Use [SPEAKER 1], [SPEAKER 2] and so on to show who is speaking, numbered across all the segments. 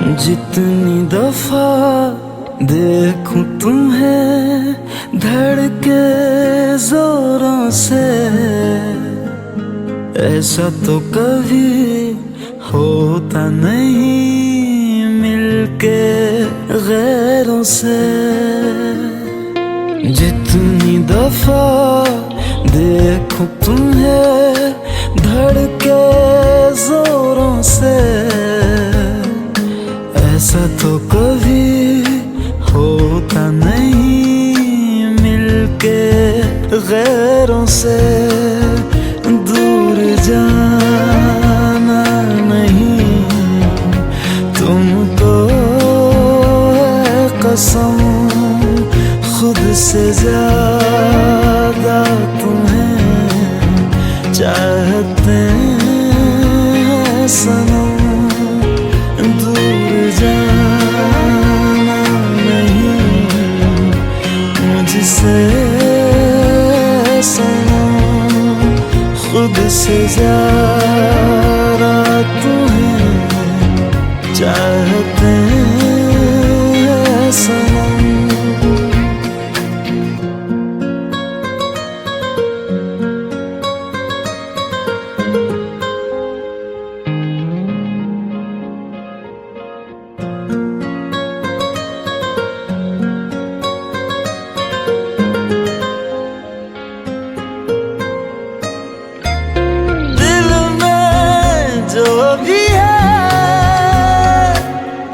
[SPEAKER 1] जितनी दफा देखूं तुम्हें धड़के जोरों से, ऐसा तो कभी होता नहीं मिलके गैरों से। जितनी दफा देखूं तुम्हें धड़के जोरों से, ऐसा तो कभी होता नहीं मिलके गैरों से। दूर जाना नहीं तुमको है कसम, खुद से ज्यादा तुम्हें चाहते हैं सनम। दूर जाना नहीं मुझसे सनम, खुद से ज्यादा तुम्हें चाहते हैं सनम। जो भी है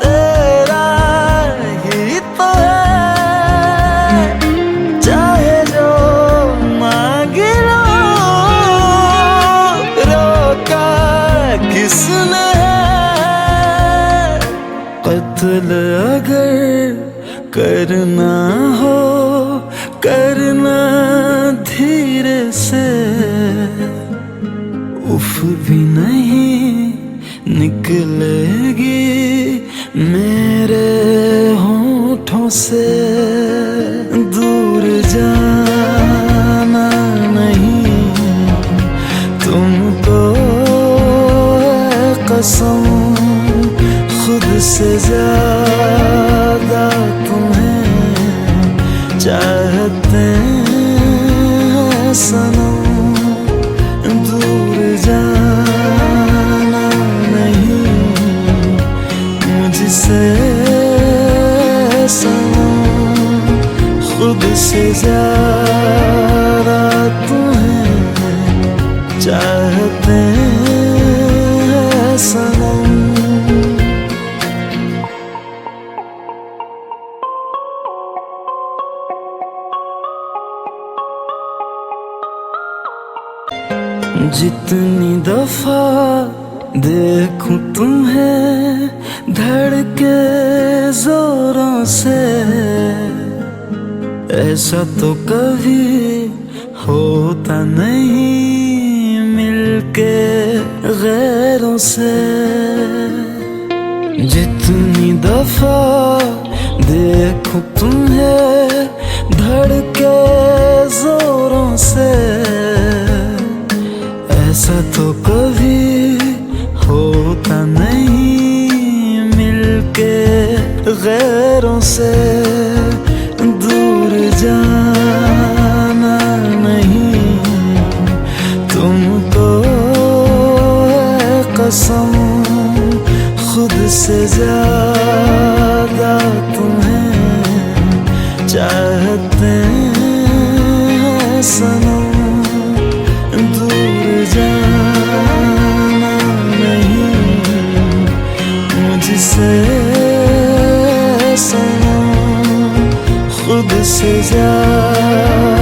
[SPEAKER 1] तेरा ही तो है, चाहे जो मांग लो, रोका किसने है। कत्ल अगर करना हो करना धीरे से, उफ भी नहीं निकलेगी मेरे होठों से। दूर जाना नहीं तुमको है कसम, खुद से ज्यादा तुम्हें चाहते हैं सनम। दूर जाना नहीं मुझसे सनम, खुद से ज्यादा तुम्हें चाहते हैं सनम। जितनी दफा देखूं तुम्हें धड़के जोरों से, ऐसा तो कभी होता नहीं मिलके गैरों से। जितनी दफा देखूं तुम्हें धड़के जोरों से, ऐसा तो कभी होता नहीं मिलके गैरों से। दूर जाना नहीं तुमको है कसम, खुद से ज्यादा तुम्हें चाहते हैं सनम। दूर जाना नहीं मुझसे सनम, खुद से ज्यादा